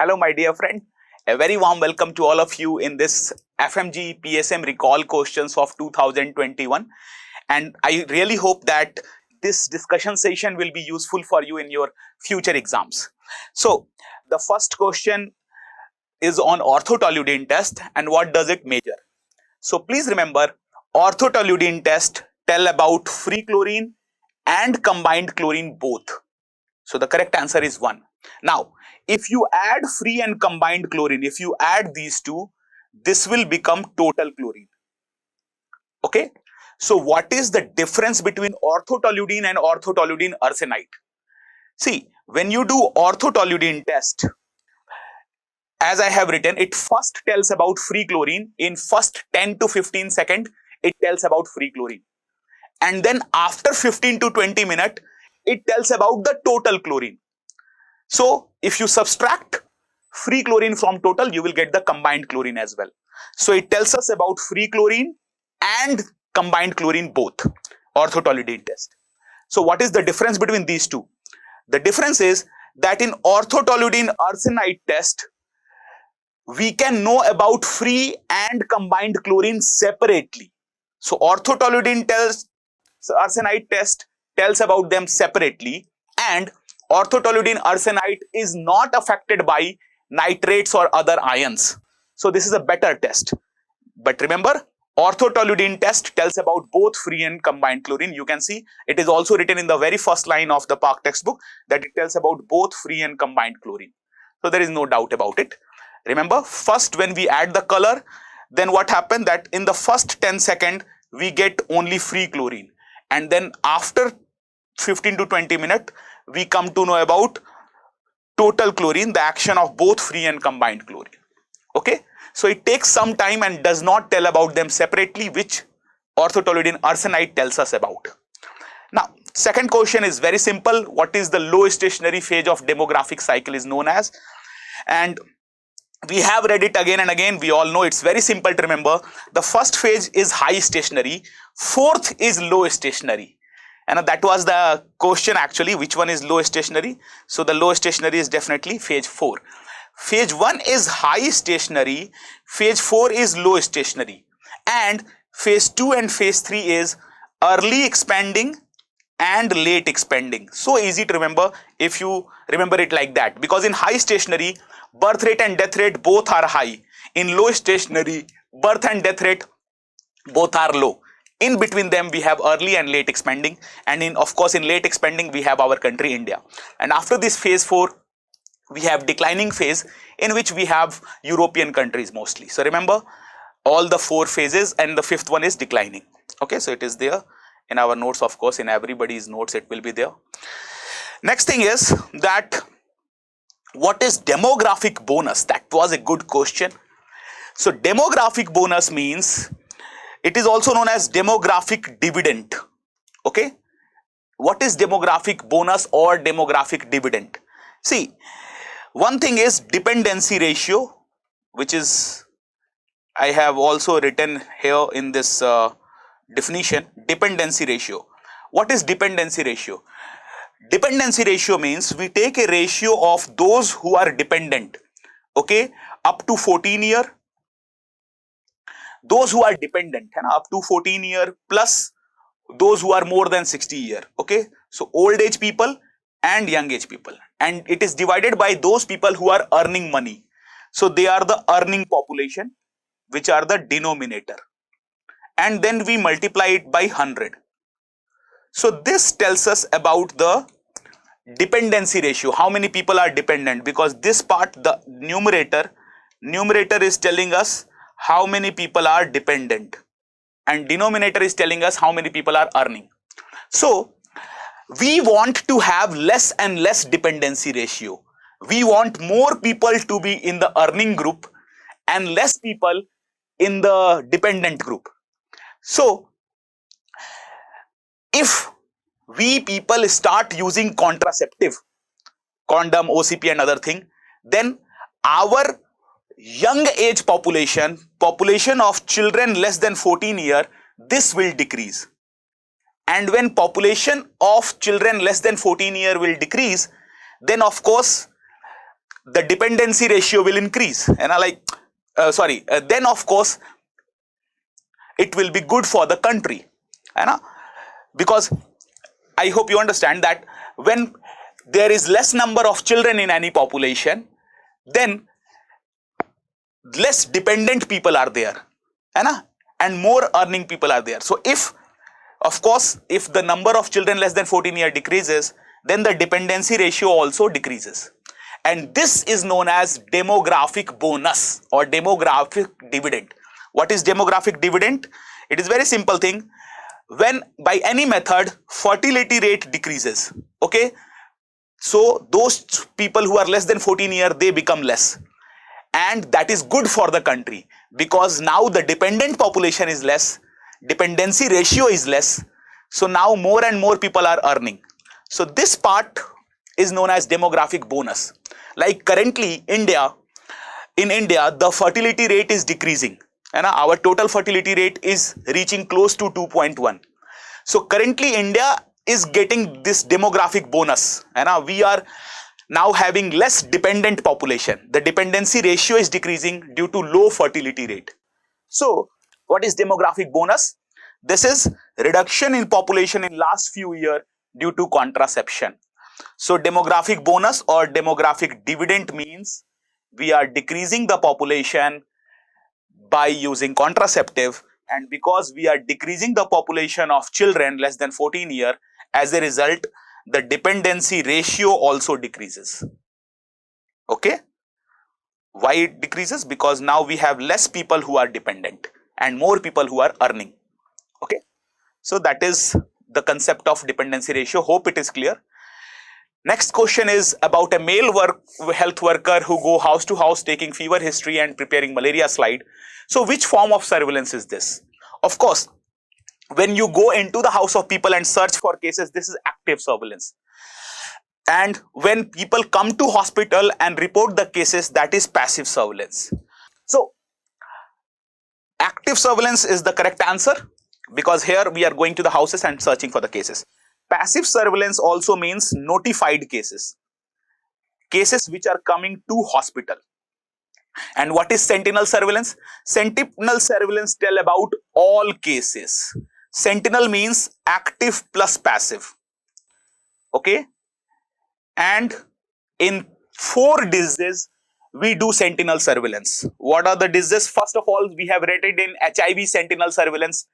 Hello, my dear friend. A very warm welcome to all of you in this FMGE PSM Recall Questions of 2021. And I really hope that this discussion session will be useful for you in your future exams. So, the first question is on orthotoluidine test and what does it measure. So, please remember, orthotoluidine test tell about free chlorine and combined chlorine both. So, the correct answer is 1. Now, if you add free and combined chlorine, if you add these two, this will become total chlorine. Okay. So, what is the difference between orthotoluidine and orthotoluidine arsenite? See, when you do orthotoluidine test, as I have written, it first tells about free chlorine. In first 10 to 15 seconds, it tells about free chlorine. And then after 15 to 20 minutes, it tells about the total chlorine. So, if you subtract free chlorine from total, you will get the combined chlorine as well. So, it tells us about free chlorine and combined chlorine both, orthotoluidine test. So, what is the difference between these two? The difference is that in orthotoluidine arsenite test, we can know about free and combined chlorine separately. So, orthotoluidine arsenite test tells about them separately, and orthotoluidine arsenite is not affected by nitrates or other ions. So, this is a better test. But remember, orthotoluidine test tells about both free and combined chlorine. You can see it is also written in the very first line of the Park textbook that it tells about both free and combined chlorine. So, there is no doubt about it. Remember, first when we add the color, then what happened that in the first 10 seconds, we get only free chlorine. And then after 15 to 20 minutes, we come to know about total chlorine, the action of both free and combined chlorine. Okay. So, it takes some time and does not tell about them separately, which orthotoluidine arsenite tells us about. Now, second question is very simple. What is the low stationary phase of demographic cycle is known as? And we have read it again and again. We all know it's very simple to remember. The first phase is high stationary. Fourth is low stationary. And that was the question actually, which one is low stationary? So, the low stationary is definitely phase 4. Phase 1 is high stationary, phase 4 is low stationary, and phase 2 and phase 3 is early expanding and late expanding. So easy to remember if you remember it like that, because in high stationary, birth rate and death rate both are high. In low stationary, birth and death rate both are low. In between them, we have early and late expanding, and of course in late expanding, we have our country India. And after this phase 4, we have declining phase in which we have European countries mostly. So remember all the 4 phases, and the 5th one is declining. Okay, so it is there in our notes, of course, in everybody's notes it will be there. Next thing is that what is demographic bonus? That was a good question. So demographic bonus means it is also known as demographic dividend. Okay, what is demographic bonus or demographic dividend? See, one thing is dependency ratio, which is I have also written here in this definition, dependency ratio. What is dependency ratio? Dependency ratio means we take a ratio of those who are dependent, okay, up to 14 year. Those who are dependent up to 14 year plus those who are more than 60 year. Okay, so old age people and young age people, and it is divided by those people who are earning money. So they are the earning population, which are the denominator, and then we multiply it by 100. So this tells us about the dependency ratio, how many people are dependent, because this part, the numerator is telling us how many people are dependent, and denominator is telling us how many people are earning. So we want to have less and less dependency ratio. We want more people to be in the earning group and less people in the dependent group. So if we people start using contraceptive, condom, OCP and other thing, then our young age population of children less than 14 year, this will decrease. And when population of children less than 14 year will decrease, then of course the dependency ratio will increase, and then of course it will be good for the country, because I hope you understand that when there is less number of children in any population, then less dependent people are there, and more earning people are there. So if, of course, if the number of children less than 14 years decreases, then the dependency ratio also decreases. And this is known as demographic bonus or demographic dividend. What is demographic dividend? It is very simple thing. When by any method fertility rate decreases, okay, so those people who are less than 14 years, they become less. And that is good for the country, because now the dependent population is less, dependency ratio is less. So now more and more people are earning. So this part is known as demographic bonus. Like currently in India, the fertility rate is decreasing, and our total fertility rate is reaching close to 2.1. So currently India is getting this demographic bonus, and we are now having less dependent population. The dependency ratio is decreasing due to low fertility rate. So what is demographic bonus? This is reduction in population in last few years due to contraception. So demographic bonus or demographic dividend means we are decreasing the population by using contraceptive, and because we are decreasing the population of children less than 14 years, as a result the dependency ratio also decreases. Okay, why it decreases? Because now we have less people who are dependent and more people who are earning. Okay, so that is the concept of dependency ratio. Hope it is clear. Next question is about a male health worker who go house to house taking fever history and preparing malaria slide. So which form of surveillance is this? Of course, when you go into the house of people and search for cases, this is active surveillance. And when people come to hospital and report the cases, that is passive surveillance. So active surveillance is the correct answer, because here we are going to the houses and searching for the cases. Passive surveillance also means notified cases, cases which are coming to hospital. And what is sentinel surveillance? Sentinel surveillance tell about all cases. Sentinel means active plus passive. Okay, and in 4 diseases we do sentinel surveillance. What are the diseases? First of all, we have rated in HIV sentinel surveillance.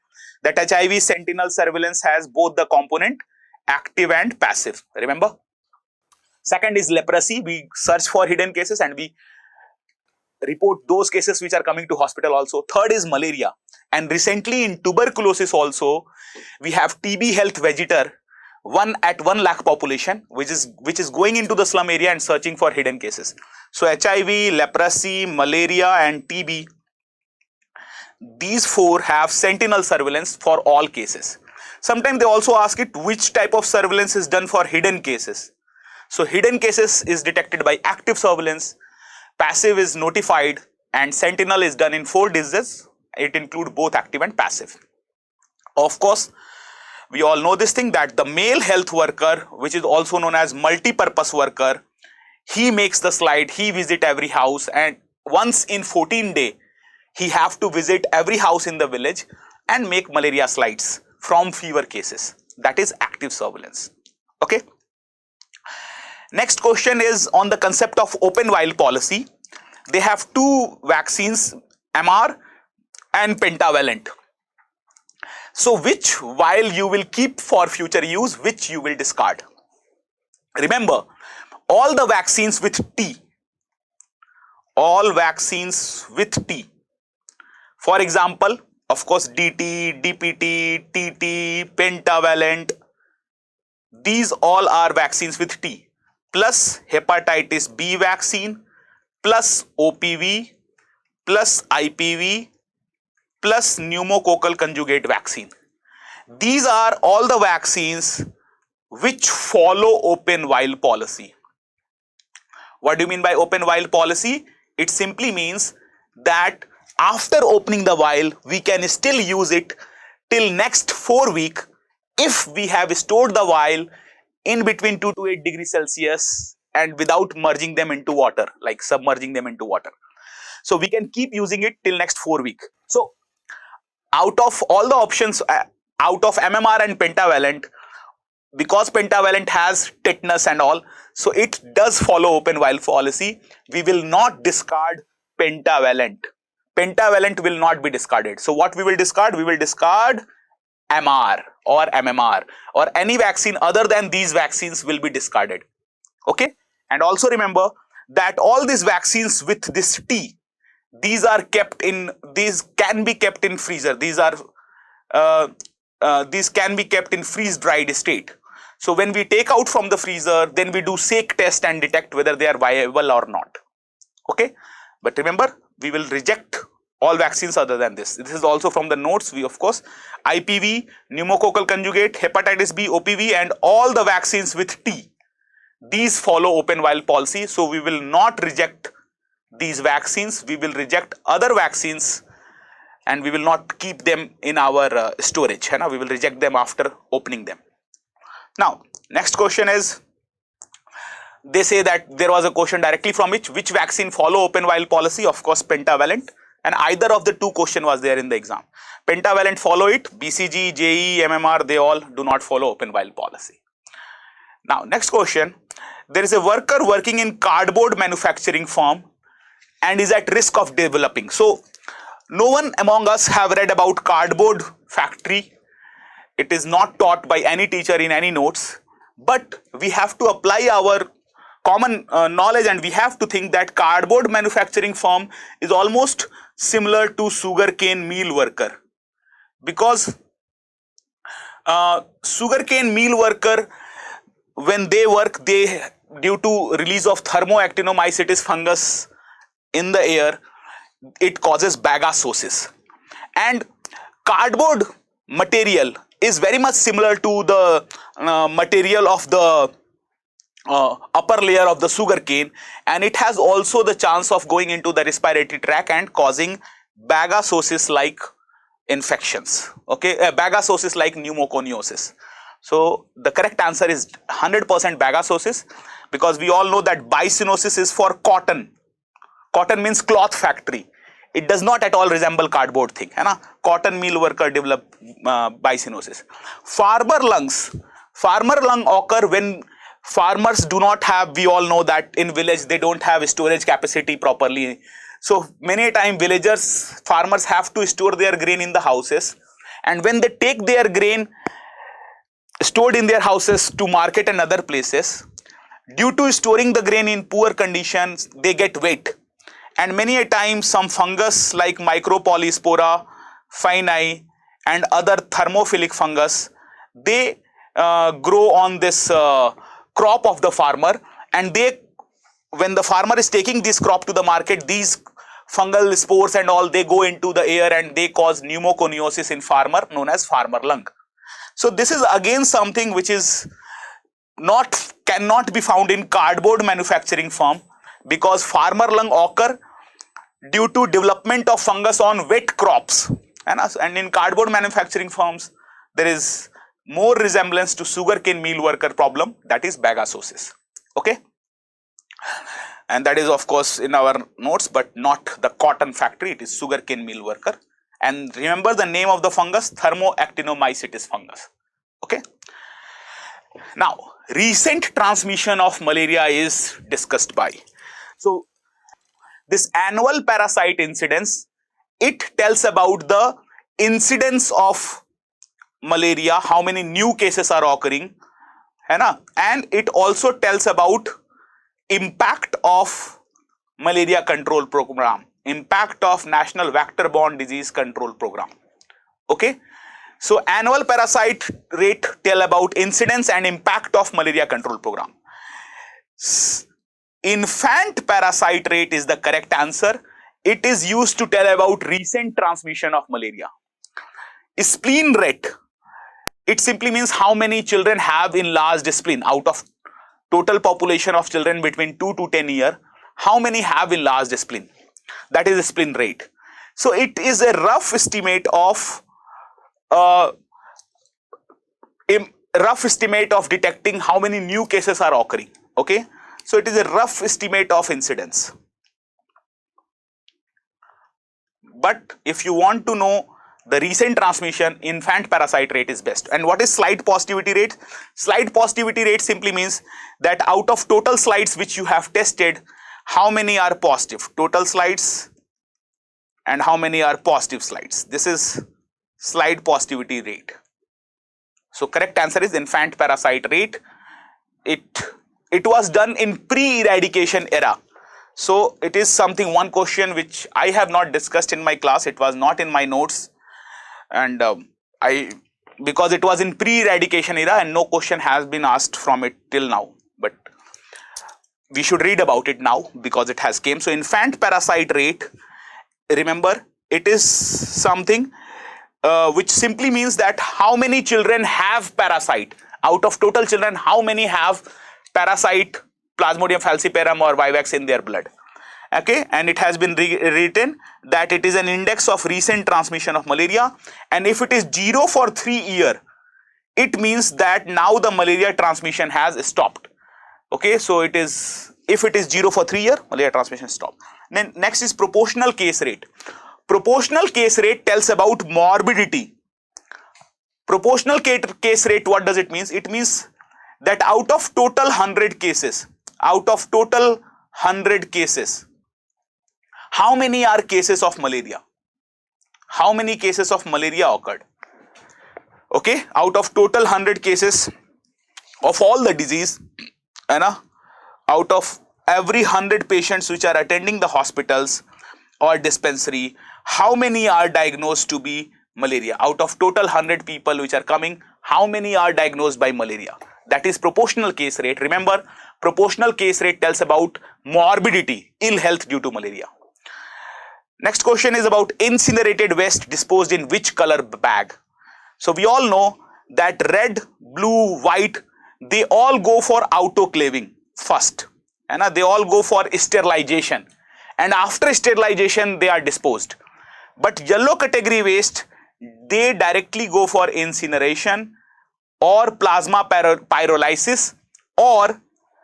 That HIV sentinel surveillance has both the component active and passive. Remember? Second is leprosy. We search for hidden cases and we report those cases which are coming to hospital also. Third is malaria. And recently in tuberculosis also, we have TB health visitor, 1 at 1 lakh population, which is going into the slum area and searching for hidden cases. So HIV, leprosy, malaria and TB, these 4 have sentinel surveillance for all cases. Sometimes they also ask it which type of surveillance is done for hidden cases. So hidden cases is detected by active surveillance, passive is notified, and sentinel is done in 4 diseases. It includes both active and passive. Of course, we all know this thing that the male health worker, which is also known as multi-purpose worker, he makes the slide, he visit every house, and once in 14 days, he have to visit every house in the village and make malaria slides from fever cases. That is active surveillance. Okay. Next question is on the concept of open vial policy. They have 2 vaccines, MR and pentavalent. So which vial you will keep for future use, which you will discard? Remember, all the vaccines with T, all vaccines with T. For example, of course, DT, DPT, TT, pentavalent, these all are vaccines with T, plus hepatitis B vaccine, plus OPV, plus IPV, plus pneumococcal conjugate vaccine. These are all the vaccines which follow open vial policy. What do you mean by open vial policy? It simply means that after opening the vial, we can still use it till next 4 weeks if we have stored the vial in between 2 to 8 degrees Celsius and without merging them into water, like submerging them into water. So we can keep using it till next 4 weeks. So out of all the options, out of MMR and pentavalent, because pentavalent has tetanus and all, so it does follow open vial policy. We will not discard pentavalent. Pentavalent will not be discarded. So what we will discard? We will discard MR or MMR, or any vaccine other than these vaccines will be discarded. Okay. And also remember that all these vaccines with this T, these can be kept in freezer. These can be kept in freeze dried state. So when we take out from the freezer, then we do sake test and detect whether they are viable or not. Okay. But remember, we will reject all vaccines other than this. This is also from the notes. We, of course, IPV, pneumococcal conjugate, hepatitis B, OPV, and all the vaccines with T, these follow open vial policy. So we will not reject these vaccines. We will reject other vaccines and we will not keep them in our storage. We will reject them after opening them. Now, next question is, they say that there was a question directly from which vaccine follow open vial policy? Of course, pentavalent. And either of the two question was there in the exam. Pentavalent follow it. BCG, JE, MMR, they all do not follow open vial policy. Now, next question. There is a worker working in cardboard manufacturing firm and is at risk of developing. So, no one among us have read about cardboard factory. It is not taught by any teacher in any notes. But we have to apply our common knowledge and we have to think that cardboard manufacturing firm is almost similar to sugarcane meal worker, because sugarcane meal worker, when they work, they, due to release of thermoactinomycetes fungus in the air, it causes bagasosis. And cardboard material is very much similar to the material of the upper layer of the sugarcane, and it has also the chance of going into the respiratory tract and causing bagasosis like infections. Okay, bagasosis like pneumoconiosis. So the correct answer is 100% bagasosis, because we all know that bicyanosis is for cotton. Cotton means cloth factory. It does not at all resemble cardboard thing. Cotton meal worker develop bicyanosis. Farmer lung occur when farmers do not have, we all know that in village they don't have storage capacity properly. So many a time farmers have to store their grain in the houses, and when they take their grain stored in their houses to market and other places, due to storing the grain in poor conditions, they get wet. And many a time some fungus like micropolyspora, fini and other thermophilic fungus, they grow on this crop of the farmer, and when the farmer is taking this crop to the market, these fungal spores and all, they go into the air and they cause pneumoconiosis in farmer, known as farmer lung. So this is again something which is cannot be found in cardboard manufacturing firm, because farmer lung occur due to development of fungus on wet crops, and in cardboard manufacturing firms there is more resemblance to sugarcane meal worker problem, that is bagasosis. Okay, and that is of course in our notes, but not the cotton factory, it is sugarcane meal worker. And remember the name of the fungus, thermoactinomycetes fungus. Okay, now recent transmission of malaria is discussed by. So this annual parasite incidence, it tells about the incidence of malaria, how many new cases are occurring, and it also tells about impact of malaria control program, impact of national vector-borne disease control program. Okay, so annual parasite rate tell about incidence and impact of malaria control program. Infant parasite rate is the correct answer. It is used to tell about recent transmission of malaria. Spleen rate, it simply means how many children have enlarged spleen. Out of total population of children between 2 to 10 years, how many have enlarged spleen? That is the spleen rate. So it is a rough estimate of detecting how many new cases are occurring. Okay, So it is a rough estimate of incidence. But if you want to know the recent transmission, infant parasite rate is best. And what is slide positivity rate? Slide positivity rate simply means that out of total slides which you have tested, how many are positive? Total slides and how many are positive slides. This is slide positivity rate. So correct answer is infant parasite rate. It was done in pre-eradication era. So it is something, one question which I have not discussed in my class. It was not in my notes, and because it was in pre-eradication era and no question has been asked from it till now. But we should read about it now because it has came. So infant parasite rate, remember, it is something which simply means that how many children have parasite. Out of total children, how many have parasite, Plasmodium falciparum or vivax in their blood. Okay, and it has been written that it is an index of recent transmission of malaria, and if it is 0 for 3 years, it means that now the malaria transmission has stopped. Okay, so it is, if it is 0 for 3 years, malaria transmission stopped. Then next is proportional case rate. Proportional case rate tells about morbidity. Proportional case rate, what does it mean? It means that out of total 100 cases, how many are cases of malaria? How many cases of malaria occurred? Okay, out of total 100 cases of all the disease, out of every 100 patients which are attending the hospitals or dispensary, how many are diagnosed to be malaria? Out of total 100 people which are coming, how many are diagnosed by malaria? That is proportional case rate. Remember, proportional case rate tells about morbidity, ill health due to malaria. Next question is about incinerated waste disposed in which color bag? So we all know that red, blue, white, they all go for autoclaving first, and they all go for sterilization, and after sterilization they are disposed. But yellow category waste, they directly go for incineration or plasma pyrolysis, or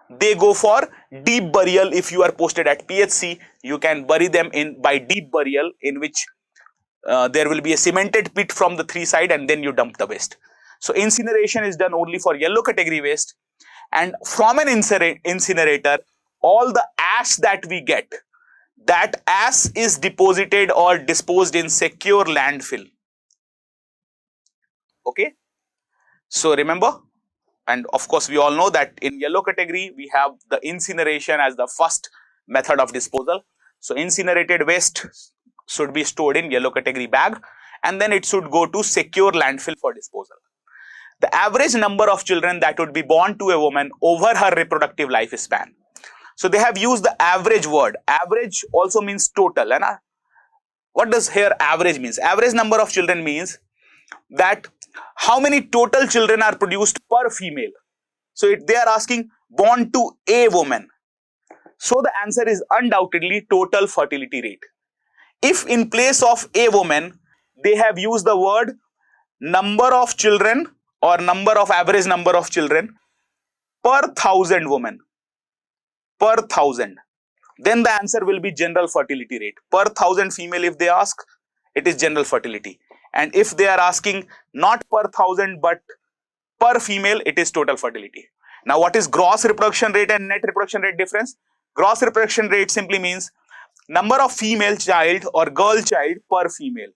they go for deep burial. If you are posted at PHC, you can bury them in by deep burial, in which there will be a cemented pit from the 3 sides and then you dump the waste. So incineration is done only for yellow category waste, and from an incinerator, all the ash that we get, that ash is deposited or disposed in secure landfill. Okay, so remember, and of course we all know that in yellow category we have the incineration as the first method of disposal. So incinerated waste should be stored in yellow category bag, and then it should go to secure landfill for disposal. The average number of children that would be born to a woman over her reproductive lifespan. So they have used the average word. Average also means total. What does here average means? Average number of children means that how many total children are produced per female. So they are asking born to a woman. So the answer is undoubtedly total fertility rate. If in place of a woman, they have used the word number of children or average number of children per 1,000 women, per 1,000, then the answer will be general fertility rate. Per 1,000 female, if they ask, it is general fertility. And if they are asking not per 1,000 but per female, it is total fertility. Now what is gross reproduction rate and net reproduction rate difference? Gross reproduction rate simply means number of female child or girl child per female.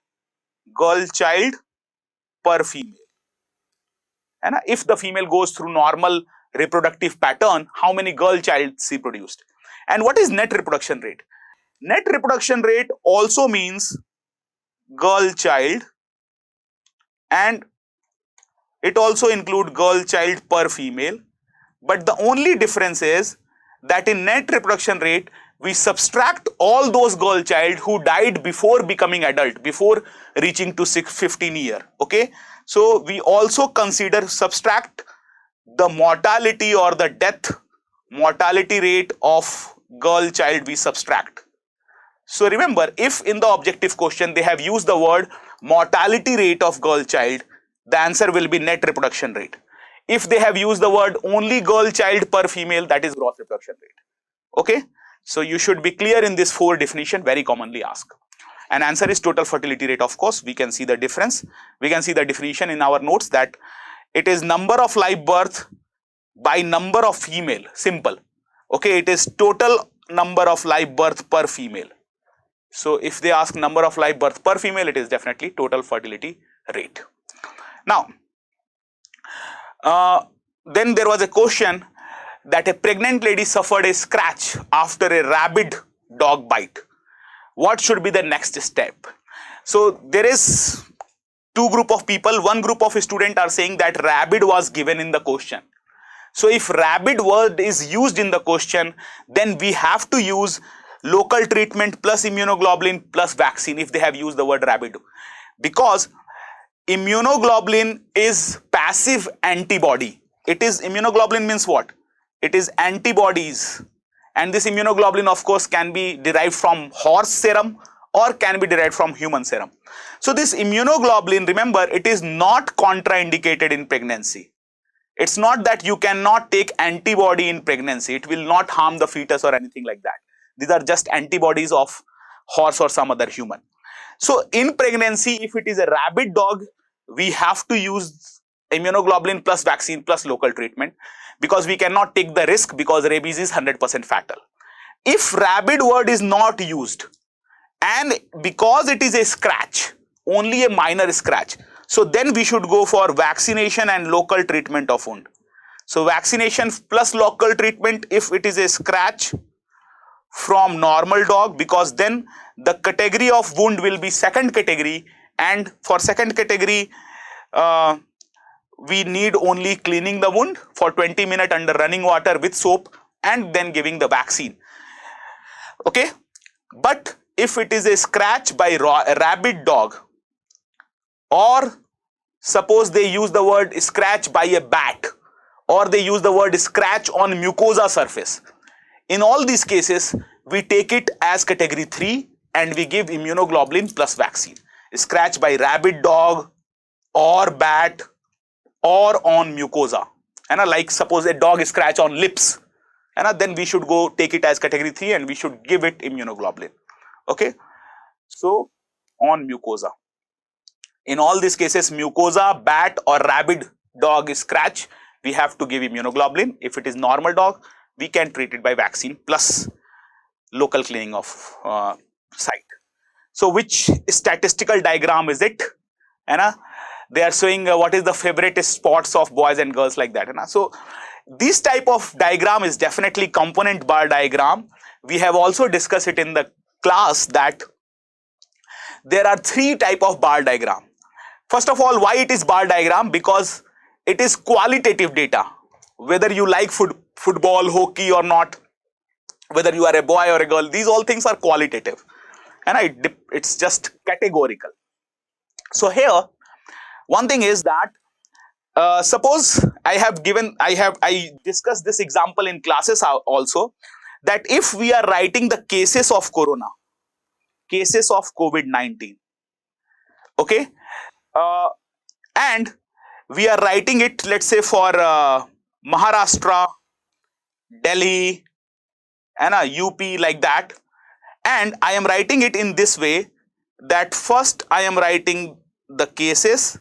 Girl child per female. And if the female goes through normal reproductive pattern, how many girl child she produced? And what is net reproduction rate? Net reproduction rate also means girl child, and it also includes girl child per female. But the only difference is that in net reproduction rate, we subtract all those girl child who died before becoming adult, before reaching to 15 years. Okay, so we also subtract the mortality or the death mortality rate of girl child, we subtract. So remember, if in the objective question they have used the word mortality rate of girl child, the answer will be net reproduction rate. If they have used the word only girl child per female, that is gross reproduction rate. Okay, so you should be clear in this 4 definition, very commonly asked. And answer is total fertility rate. Of course, we can see the difference. We can see the definition in our notes that it is number of live birth by number of female. Simple. Okay, it is total number of live birth per female. So if they ask number of live birth per female, it is definitely total fertility rate. Now, then there was a question that a pregnant lady suffered a scratch after a rabid dog bite. What should be the next step? So there is 2 group of people. One group of students are saying that rabid was given in the question. So if rabid word is used in the question, then we have to use local treatment plus immunoglobulin plus vaccine if they have used the word rabid. Because immunoglobulin is passive antibody. It is, immunoglobulin means what? It is antibodies. And this immunoglobulin, of course, can be derived from horse serum or can be derived from human serum. So this immunoglobulin, remember, it is not contraindicated in pregnancy. It's not that you cannot take antibody in pregnancy. It will not harm the fetus or anything like that. These are just antibodies of horse or some other human. So in pregnancy, if it is a rabid dog, we have to use immunoglobulin plus vaccine plus local treatment, because we cannot take the risk, because rabies is 100% fatal. If rabid word is not used, and because it is a scratch, only a minor scratch, so then we should go for vaccination and local treatment of wound. So vaccination plus local treatment if it is a scratch from normal dog, because then the category of wound will be second category, and for second category we need only cleaning the wound for 20 minutes under running water with soap and then giving the vaccine. Okay, but if it is a scratch by a rabid dog, or suppose they use the word scratch by a bat, or they use the word scratch on mucosa surface, in all these cases we take it as category 3 and we give immunoglobulin plus vaccine. Scratch by rabid dog or bat or on mucosa, and like suppose a dog scratch on lips, and then we should go take it as category 3 and we should give it immunoglobulin. Okay, so on mucosa, in all these cases, mucosa, bat or rabid dog scratch, we have to give immunoglobulin. If it is normal dog, we can treat it by vaccine plus local cleaning of site. So which statistical diagram is it? And they are showing what is the favorite spots of boys and girls, like that. So this type of diagram is definitely component bar diagram. We have also discussed it in the class that there are 3 type of bar diagram. First of all, why it is bar diagram? Because it is qualitative data. Whether you like football, hockey or not, whether you are a boy or a girl, these all things are qualitative, and it's just categorical. So here, one thing is that suppose I discussed this example in classes also, that if we are writing the cases of corona, cases of COVID-19, okay, and we are writing it, let's say for Maharashtra, Delhi, and UP, like that, and I am writing it in this way, that first I am writing the cases,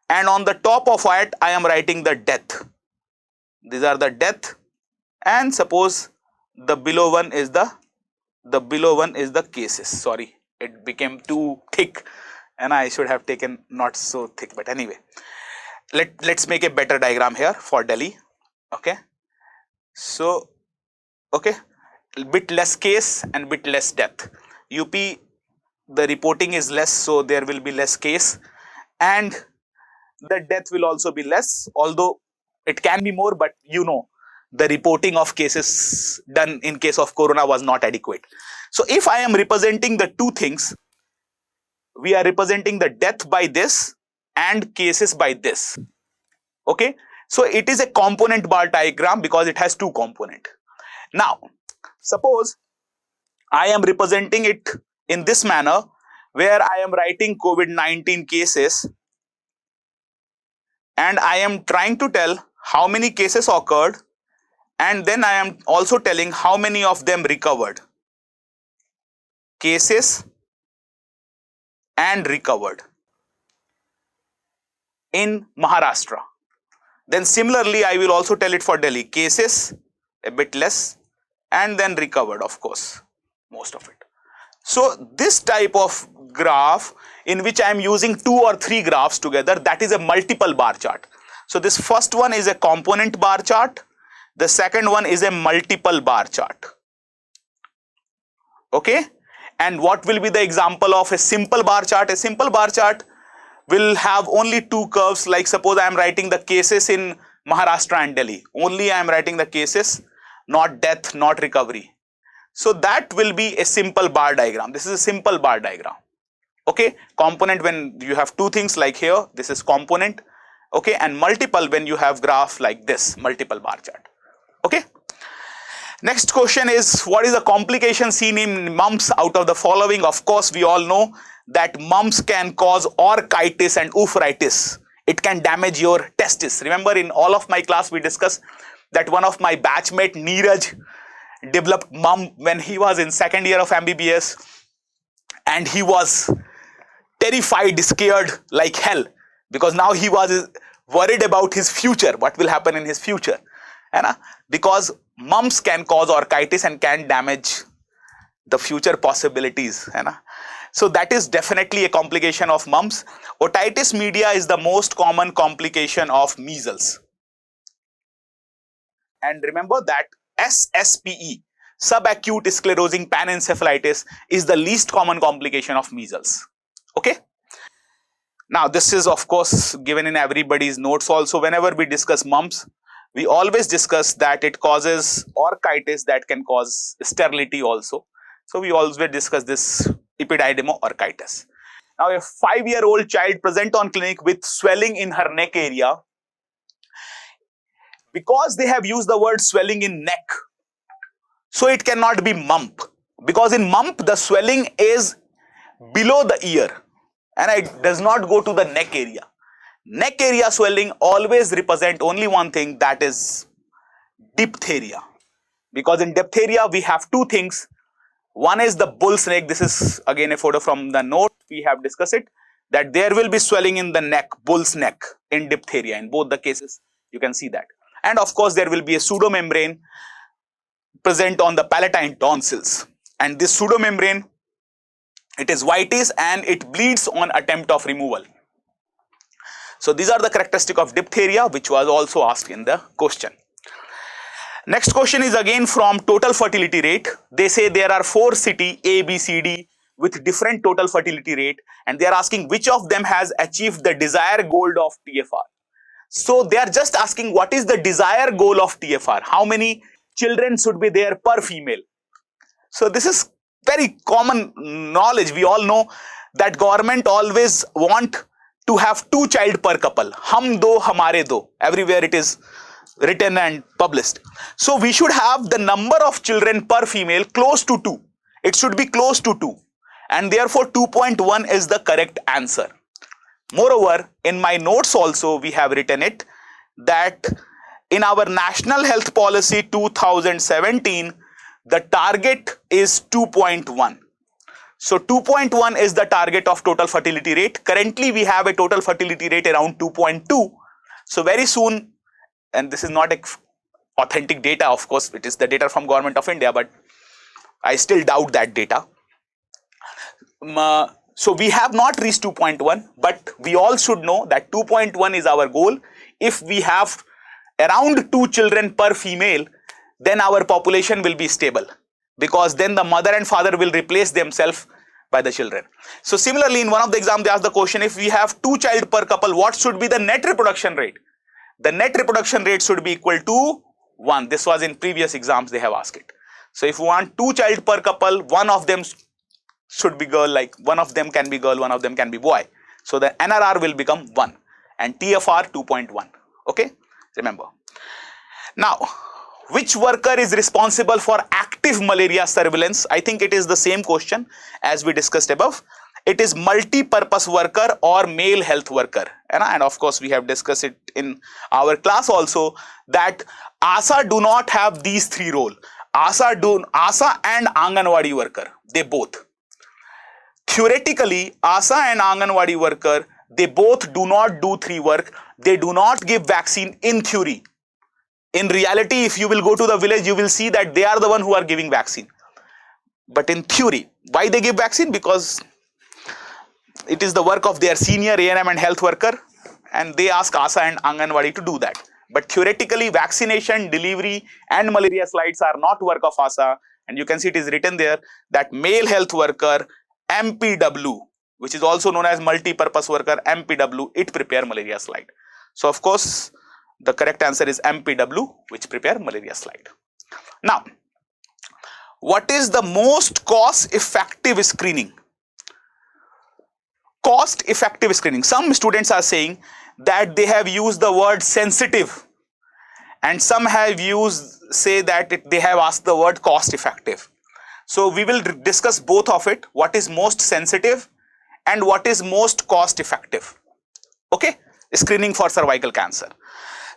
and on the top of it I am writing the death. These are the death, and suppose the below one is the cases. Sorry, it became too thick and I should have taken not so thick, but anyway, let's make a better diagram here for Delhi. Okay, so okay, bit less case and bit less death. UP, the reporting is less, so there will be less case, and the death will also be less, although it can be more, but you know, the reporting of cases done in case of corona was not adequate. So if I am representing the 2 things, we are representing the death by this and cases by this. Okay, so it is a component bar diagram because it has 2 components. Now suppose I am representing it in this manner, where I am writing COVID-19 cases and I am trying to tell how many cases occurred, and then I am also telling how many of them recovered. Cases and recovered in Maharashtra. Then similarly, I will also tell it for Delhi. Cases, a bit less, and then recovered, of course, most of it. So this type of graph in which I am using 2 or 3 graphs together, that is a multiple bar chart. So this first one is a component bar chart. The second one is a multiple bar chart. Okay. And what will be the example of a simple bar chart? A simple bar chart will have only 2 curves. Like suppose I am writing the cases in Maharashtra and Delhi. Only I am writing the cases, not death, not recovery. So that will be a simple bar diagram. This is a simple bar diagram. Okay. Component when you have 2 things like here, this is component. Okay. And multiple when you have graph like this, multiple bar chart. Okay. Next question is, what is the complication seen in mumps out of the following? Of course, we all know that mumps can cause orchitis and oophorytis. It can damage your testis. Remember, in all of my class, we discussed that one of my batchmate, Neeraj, developed mump when he was in 2nd year of MBBS, and he was terrified, scared like hell, because now he was worried about his future, what will happen in his future. Because mumps can cause orchitis and can damage the future possibilities. So that is definitely a complication of mumps. Otitis media is the most common complication of measles. And remember that SSPE, subacute sclerosing panencephalitis, is the least common complication of measles. Okay. Now this is of course given in everybody's notes also. Whenever we discuss mumps, we always discuss that it causes orchitis that can cause sterility also. So we always discuss this epididymo-orchitis. Now a 5-year-old child present on clinic with swelling in her neck area. Because they have used the word swelling in neck, so it cannot be mump. Because in mump, the swelling is below the ear and it does not go to the neck area. Neck area swelling always represent only one thing, that is diphtheria. Because in diphtheria, we have 2 things. One is the bull's neck. This is again a photo from the note. We have discussed it, that there will be swelling in the neck, bull's neck, in diphtheria. In both the cases, you can see that. And of course, there will be a pseudomembrane present on the palatine tonsils. And this pseudomembrane, it is whitish and it bleeds on attempt of removal. So these are the characteristics of diphtheria, which was also asked in the question. Next question is again from total fertility rate. They say there are 4 cities A, B, C, D with different total fertility rate, and they are asking which of them has achieved the desired goal of TFR. So they are just asking what is the desired goal of TFR? How many children should be there per female? So this is very common knowledge. We all know that government always want to have 2 child per couple. Hum do, hamare do. Everywhere it is written and published. So we should have the number of children per female close to 2. It should be close to 2. And therefore 2.1 is the correct answer. Moreover, in my notes also we have written it that in our National Health Policy 2017, the target is 2.1. So 2.1 is the target of total fertility rate. Currently we have a total fertility rate around 2.2. So very soon, and this is not authentic data, of course, it is the data from Government of India, but I still doubt that data. So we have not reached 2.1, but we all should know that 2.1 is our goal. If we have around 2 children per female, then our population will be stable, because then the mother and father will replace themselves by the children. So similarly, in one of the exams they asked the question, if we have 2 child per couple, what should be the net reproduction rate? The net reproduction rate should be equal to 1. This was in previous exams they have asked it. So if we want 2 child per couple, one of them should be girl, like one of them can be girl, one of them can be boy. So the NRR will become 1 and TFR 2.1. Okay, remember. Now, which worker is responsible for active malaria surveillance? I think it is the same question as we discussed above. it is multi-purpose worker or male health worker. And of course, we have discussed it in our class also that ASA do not have these three roles. ASA and Anganwadi worker, they both. Theoretically, ASA and Anganwadi worker, they both do not do three work. They do not give vaccine in theory. In reality, if you will go to the village, you will see that they are the one who are giving vaccine. But in theory, why they give vaccine? Because it is the work of their senior ANM and health worker, and they ask ASA and Anganwadi to do that. But theoretically, vaccination, delivery and malaria slides are not work of ASA, and you can see it is written there that male health worker MPW, which is also known as multi-purpose worker MPW, it prepare malaria slide. So of course, the correct answer is MPW, which prepare malaria slide. Now, what is the most cost-effective screening? Cost-effective screening. Some students are saying that they have used the word sensitive, and some have say that they have asked the word cost-effective. So we will discuss both of it. What is most sensitive and what is most cost-effective? Okay, screening for cervical cancer.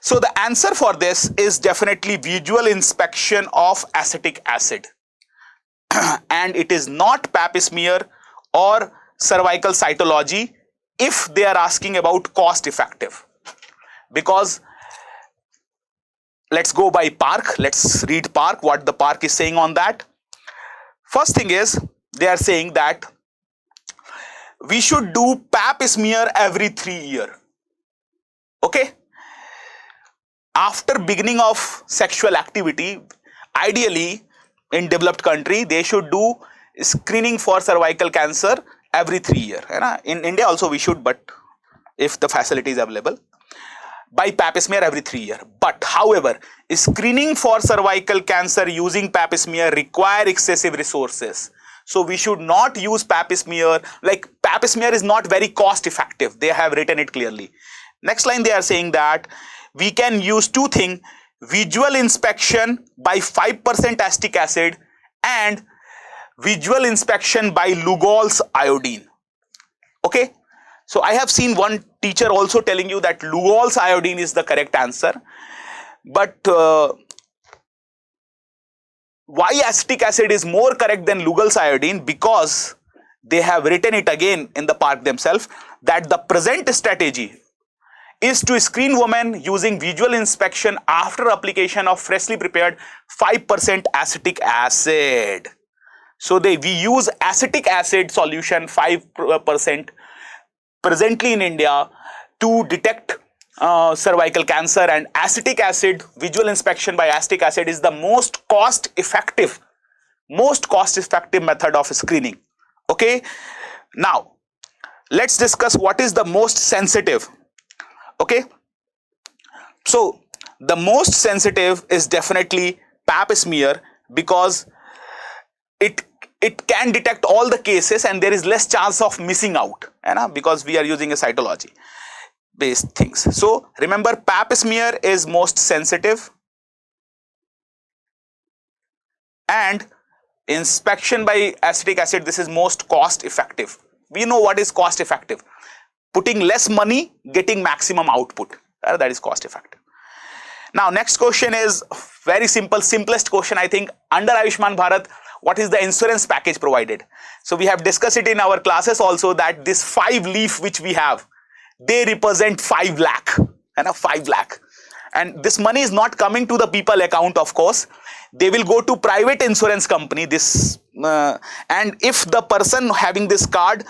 So the answer for this is definitely visual inspection of acetic acid. And it is not pap smear or cervical cytology if they are asking about cost effective. Because let's go by PARC. Let's read PARC, what the PARC is saying on that. First thing is, they are saying that we should do pap smear every 3 years. Okay? After beginning of sexual activity, ideally in developed country, they should do screening for cervical cancer every 3 years. In India also we should, but if the facility is available, by pap smear every 3 years. But however, screening for cervical cancer using pap smear require excessive resources. So we should not use pap smear. Like pap smear is not very cost effective. They have written it clearly. Next line they are saying that we can use two things: visual inspection by 5% acetic acid and visual inspection by Lugol's iodine. Okay, so I have seen one teacher also telling you that Lugol's iodine is the correct answer, but why acetic acid is more correct than Lugol's iodine? Because they have written it again in the PARC themselves that the present strategy is to screen women using visual inspection after application of freshly prepared 5% acetic acid. So we use acetic acid solution 5% presently in India to detect cervical cancer, and acetic acid, visual inspection by acetic acid is the most cost effective method of screening. Okay, now let's discuss what is the most sensitive. Okay, so the most sensitive is definitely pap smear because it can detect all the cases and there is less chance of missing out, because we are using a cytology based things. So remember, pap smear is most sensitive and inspection by acetic acid, this is most cost effective. We know what is cost effective: putting less money, getting maximum output. That is cost effective. Now next question is very simple, simplest question I think. Under Ayushman Bharat, what is the insurance package provided? So we have discussed it in our classes also that this 5 leaf which we have, they represent 5 lakh, 5 lakh. And this money is not coming to the people account, of course. They will go to private insurance company. And if the person having this card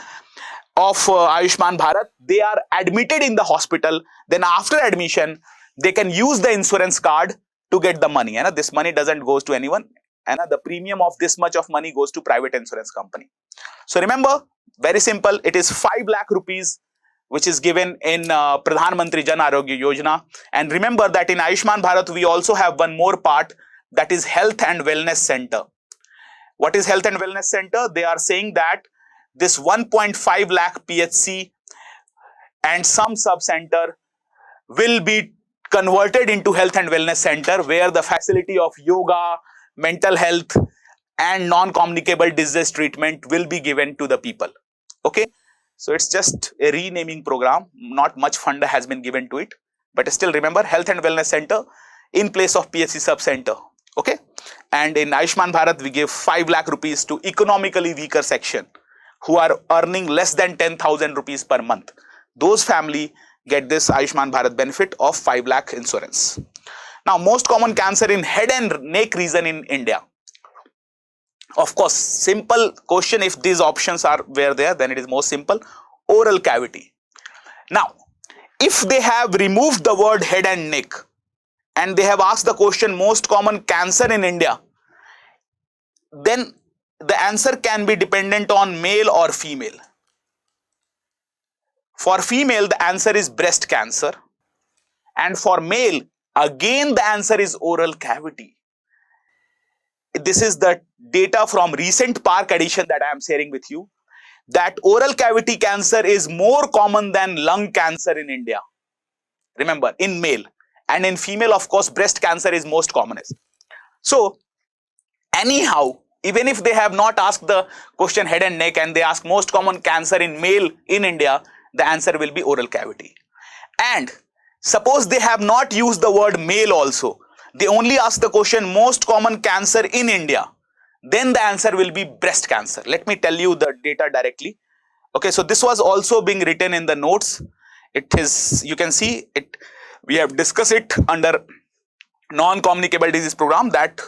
of Ayushman Bharat, they are admitted in the hospital, then after admission, they can use the insurance card to get the money. This money doesn't go to anyone. And the premium of this much of money goes to private insurance company. So remember, very simple, it is 5 lakh rupees which is given in Pradhan Mantri Jan Arogya Yojana. And remember that in Ayushman Bharat, we also have one more part, that is Health and Wellness Center. What is Health and Wellness Center? They are saying that this 1.5 lakh PHC and some sub-center will be converted into Health and Wellness Center, where the facility of yoga, mental health and non-communicable disease treatment will be given to the people. Okay, so it's just a renaming program, not much fund has been given to it, but still remember Health and Wellness Center in place of PHC sub center. Okay, and in Ayushman Bharat we give 5 lakh rupees to economically weaker section who are earning less than 10,000 rupees per month. Those family get this Ayushman Bharat benefit of 5 lakh insurance. Now, most common cancer in head and neck region in India. Of course, simple question, if these options were there, then it is more simple. Oral cavity. Now, if they have removed the word head and neck and they have asked the question most common cancer in India, then the answer can be dependent on male or female. For female, the answer is breast cancer, and for male, again the answer is oral cavity. This is the data from recent Park edition that I am sharing with you, that oral cavity cancer is more common than lung cancer in India. Remember, in male, and in female, of course, breast cancer is most commonest. So, anyhow, even if they have not asked the question head and neck and they ask most common cancer in male in India, the answer will be oral cavity. And suppose they have not used the word male also, they only ask the question most common cancer in India, then the answer will be breast cancer. Let me tell you the data directly. Okay, so this was also being written in the notes. It is, you can see it, we have discussed it under non-communicable disease program, that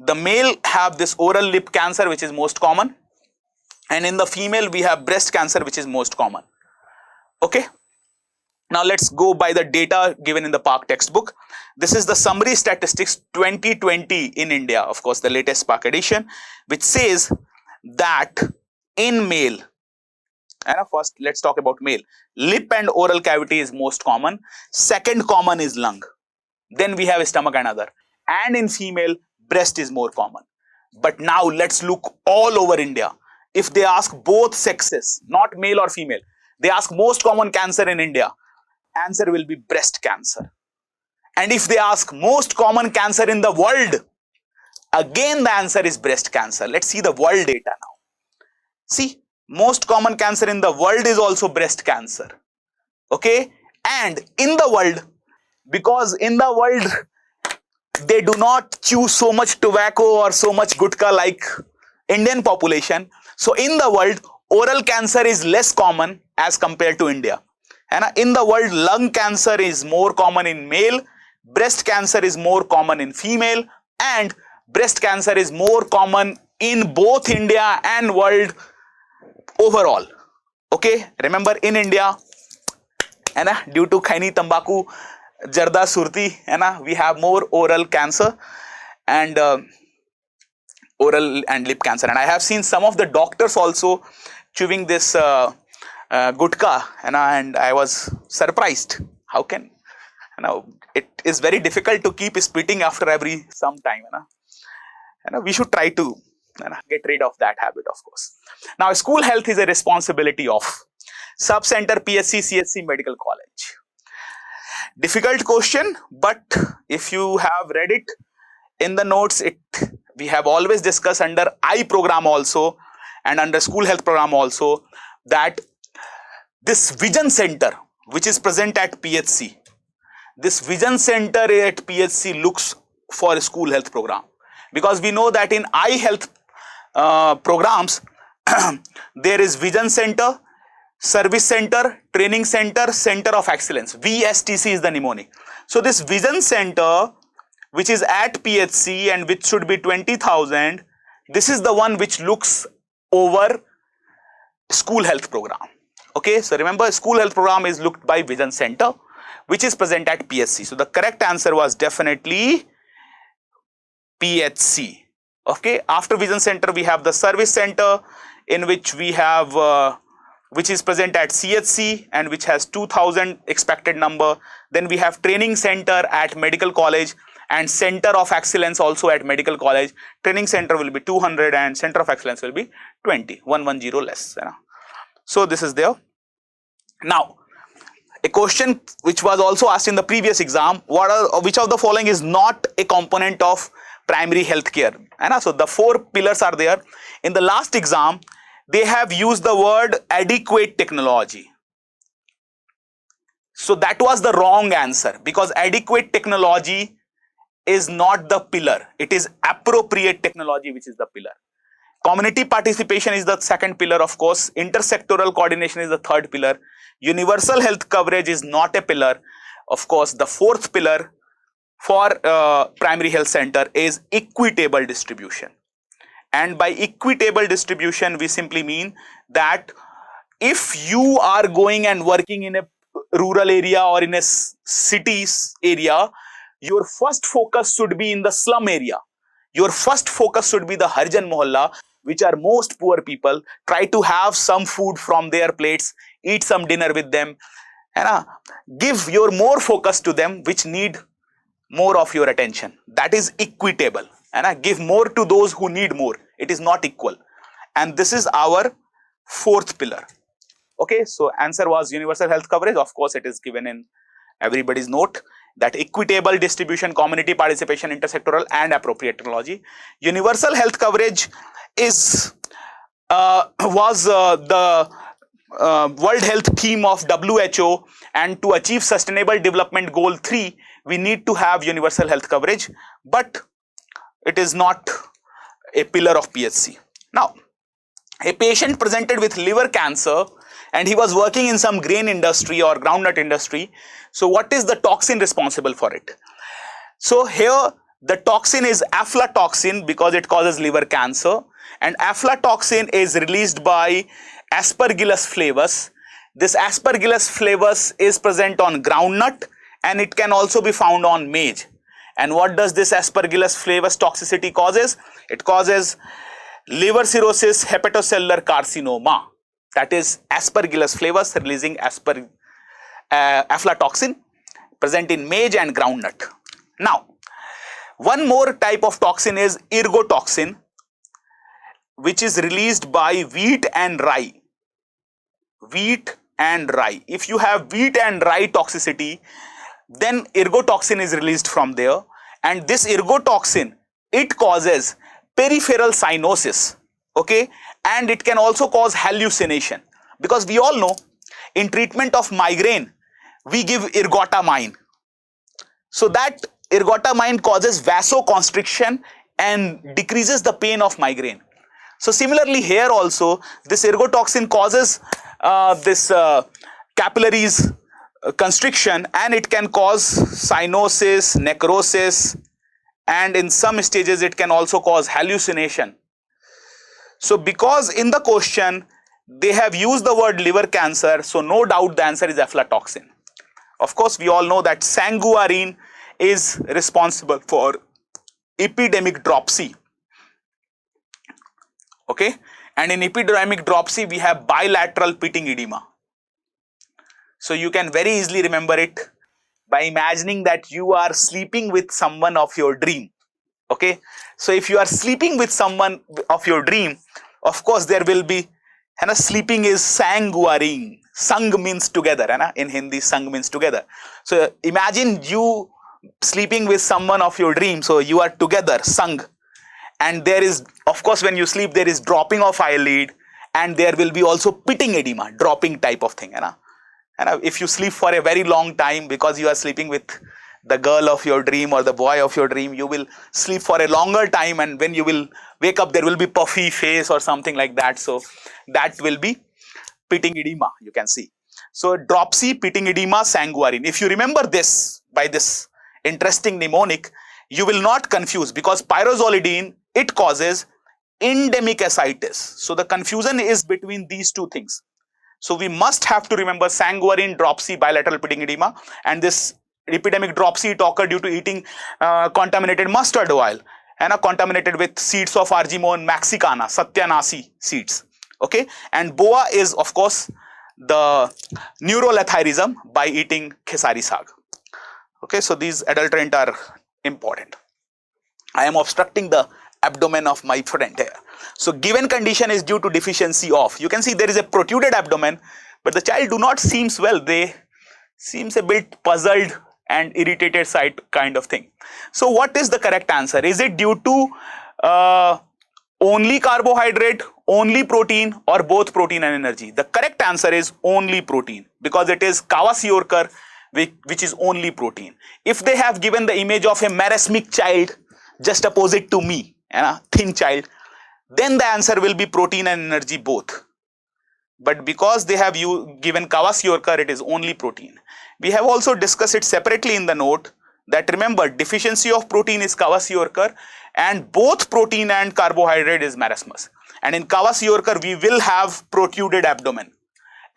the male have this oral lip cancer which is most common, and in the female we have breast cancer which is most common. Okay, now let's go by the data given in the Park textbook. This is the summary statistics 2020 in India, of course the latest Park edition, which says that in male, and first let's talk about male, lip and oral cavity is most common, second common is lung, then we have stomach and other, and in female breast is more common. But now let's look all over India. If they ask both sexes, not male or female, they ask most common cancer in India, answer will be breast cancer. And if they ask most common cancer in the world, again the answer is breast cancer. Let's see the world data now. See, most common cancer in the world is also breast cancer. Okay, and in the world, because in the world they do not chew so much tobacco or so much gutka like Indian population, so in the world oral cancer is less common as compared to India. And in the world, lung cancer is more common in male, breast cancer is more common in female, and breast cancer is more common in both India and world overall. Okay, remember in India, due to khaini, tambaku, jarda, surti, we have more oral cancer and oral and lip cancer. And I have seen some of the doctors also chewing this gutka, and I was surprised. How can, it is very difficult to keep spitting after every some time. We should try to get rid of that habit, of course. Now, school health is a responsibility of sub-center, PSC, CSC, medical college. Difficult question, but if you have read it in the notes, we have always discussed under I program also and under school health program also, that this vision center which is present at PHC, this vision center at PHC looks for a school health program, because we know that in eye health programs there is vision center, service center, training center, center of excellence. VSTC is the mnemonic. So this vision center which is at PHC and which should be 20,000, this is the one which looks over school health program. Okay, so remember school health program is looked by vision center which is present at PHC. So the correct answer was definitely PHC. Okay, after vision center we have the service center in which we have which is present at CHC and which has 2,000 expected number. Then we have training center at medical college and center of excellence also at medical college. Training center will be 200 and center of excellence will be 20, 110 less. So this is there. Now, a question which was also asked in the previous exam, which of the following is not a component of primary health care? So the 4 pillars are there. In the last exam, they have used the word adequate technology. So that was the wrong answer, because adequate technology is not the pillar. It is appropriate technology which is the pillar. Community participation is the second pillar, of course. Intersectoral coordination is the third pillar. Universal health coverage is not a pillar. Of course, the fourth pillar for primary health center is equitable distribution. And by equitable distribution, we simply mean that if you are going and working in a rural area or in a cities area, your first focus should be in the slum area. Your first focus should be the Harjan Mohalla, which are most poor people. Try to have some food from their plates, eat some dinner with them, and give your more focus to them, which need more of your attention. That is equitable. And give more to those who need more. It is not equal. And this is our fourth pillar. Okay, so answer was universal health coverage. Of course, it is given in everybody's note, that equitable distribution, community participation, intersectoral and appropriate technology. Universal health coverage is the World Health theme of WHO, and to achieve Sustainable Development Goal 3, we need to have universal health coverage, but it is not a pillar of PHC. Now, a patient presented with liver cancer and he was working in some grain industry or groundnut industry. So what is the toxin responsible for it? So here the toxin is aflatoxin, because it causes liver cancer, and aflatoxin is released by Aspergillus flavus. This Aspergillus flavus is present on groundnut and it can also be found on maize. And what does this Aspergillus flavus toxicity causes? It causes liver cirrhosis, hepatocellular carcinoma. That is Aspergillus flavus releasing aflatoxin present in maize and groundnut. Now, one more type of toxin is ergotoxin, which is released by wheat and rye. Wheat and rye. If you have wheat and rye toxicity, then ergotoxin is released from there, and this ergotoxin, it causes peripheral cyanosis, okay, and it can also cause hallucination, because we all know in treatment of migraine we give ergotamine. So that ergotamine causes vasoconstriction and decreases the pain of migraine. So similarly here also this ergotoxin causes this capillaries constriction, and it can cause cyanosis, necrosis, and in some stages it can also cause hallucination. So because in the question they have used the word liver cancer, so no doubt the answer is aflatoxin. Of course, we all know that sanguarine is responsible for epidemic dropsy. Okay, and in epidemic dropsy we have bilateral pitting edema. So you can very easily remember it by imagining that you are sleeping with someone of your dream. Okay, so if you are sleeping with someone of your dream, of course there will be, sleeping is sanguarine. Sang means together, in Hindi sang means together. So imagine you sleeping with someone of your dream, so you are together, sang, and there is, of course, when you sleep there is dropping of eyelid, and there will be also pitting edema, dropping type of thing. If you sleep for a very long time, because you are sleeping with the girl of your dream or the boy of your dream, you will sleep for a longer time, and when you will wake up there will be puffy face or something like that. So that will be pitting edema, you can see. So dropsy, pitting edema, sanguarine. If you remember this by this interesting mnemonic, you will not confuse, because pyrazolidine, it causes endemic ascites. So the confusion is between these two things. So we must have to remember sanguarine, dropsy, bilateral pitting edema, and this epidemic dropsy, it occurred due to eating contaminated mustard oil and contaminated with seeds of Argemone mexicana, Satyanasi seeds. Okay, and BOA is of course the neurolethyrism by eating khesari saag. Okay, so these adulterant are important. I am obstructing the abdomen of my friend here. So given condition is due to deficiency of, you can see there is a protruded abdomen, but the child do not seems well, they seems a bit puzzled and irritated side kind of thing. So what is the correct answer? Is it due to only carbohydrate, only protein or both protein and energy? The correct answer is only protein, because it is Kwashiorkor which is only protein. If they have given the image of a marasmic child just opposite to me, a thin child, then the answer will be protein and energy both. But because they have given Kwashiorkor, it is only protein. We have also discussed it separately in the note that, remember, deficiency of protein is Kwashiorkor and both protein and carbohydrate is marasmus. And in Kwashiorkor, we will have protruded abdomen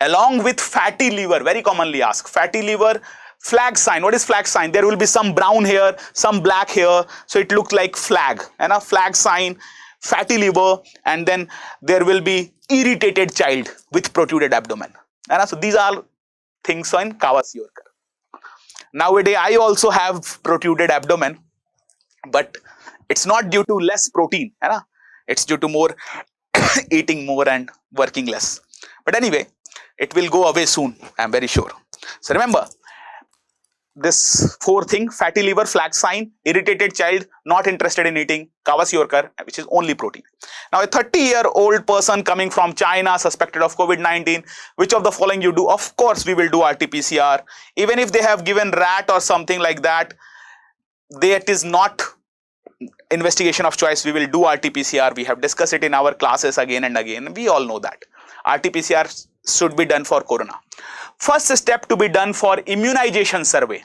along with fatty liver, very commonly asked. Fatty liver, flag sign. What is flag sign? There will be some brown hair, some black hair, so it looks like flag. And a flag sign, fatty liver, and then there will be irritated child with protruded abdomen. And so these are things in Kwashiorkor. Nowadays, I also have protruded abdomen, but it's not due to less protein. It's due to more eating more and working less. But anyway, it will go away soon, I'm very sure. So remember, this 4 thing: fatty liver, flag sign, irritated child, not interested in eating, Kwashiorkor, which is only protein. Now, a 30-year-old person coming from China suspected of COVID-19, which of the following you do? Of course, we will do RT-PCR. Even if they have given rat or something like that, it is not investigation of choice. We will do RT-PCR. We have discussed it in our classes again and again. We all know that RT-PCR should be done for corona. First step to be done for immunization survey.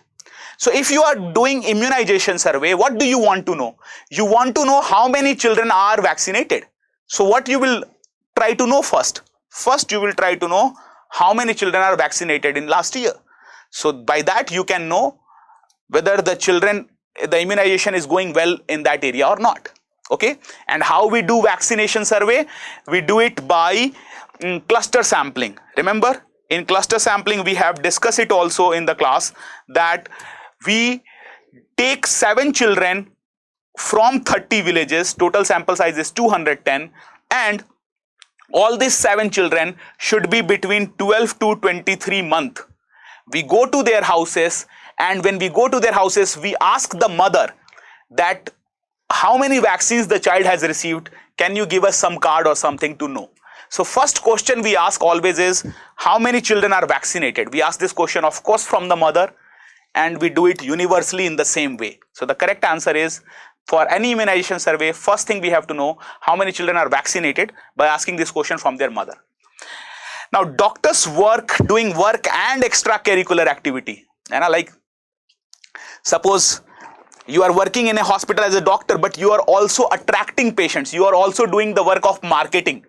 So if you are doing immunization survey, what do you want to know? You want to know how many children are vaccinated. So what you will try to know first? First you will try to know how many children are vaccinated in last year. So by that you can know whether the immunization is going well in that area or not. Okay. And how we do vaccination survey? We do it by cluster sampling. Remember, in cluster sampling, we have discussed it also in the class that we take 7 children from 30 villages. Total sample size is 210, and all these 7 children should be between 12 to 23 months. We go to their houses, and when we go to their houses, we ask the mother that how many vaccines the child has received. Can you give us some card or something to know? So first question we ask always is, how many children are vaccinated? We ask this question, of course, from the mother, and we do it universally in the same way. So the correct answer is, for any immunization survey, first thing we have to know how many children are vaccinated by asking this question from their mother. Now, doctors doing work and extracurricular activity. And like, suppose you are working in a hospital as a doctor, but you are also attracting patients. You are also doing the work of marketing,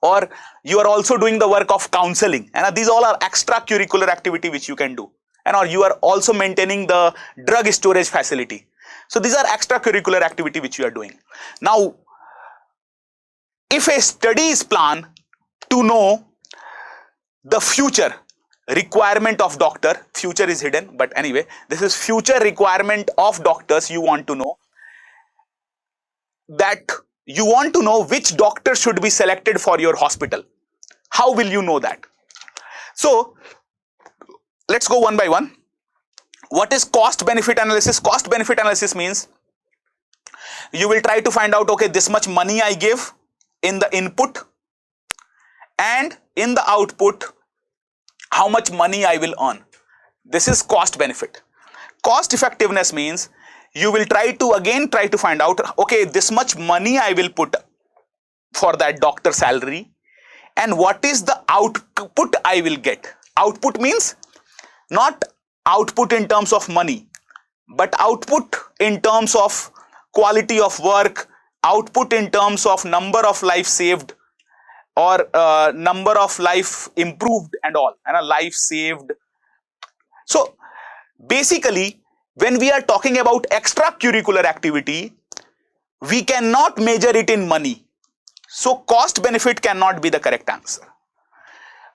or you are also doing the work of counseling. And these all are extracurricular activity which you can do. Or you are also maintaining the drug storage facility. So these are extracurricular activity which you are doing. Now, if a study is planned to know the future requirement of doctor, future is hidden, but anyway, this is future requirement of doctors. You want to know that, you want to know which doctor should be selected for your hospital. How will you know that? So let's go one by one. What is cost benefit analysis? Cost benefit analysis means you will try to find out, okay, this much money I give in the input, and in the output, how much money I will earn. This is cost benefit. Cost effectiveness means you will try to find out, okay, this much money I will put for that doctor salary, and what is the output I will get. Output means not output in terms of money, but output in terms of quality of work, output in terms of number of lives saved, or number of life improved and all, and a life saved. So basically, when we are talking about extracurricular activity, we cannot measure it in money. So cost benefit cannot be the correct answer.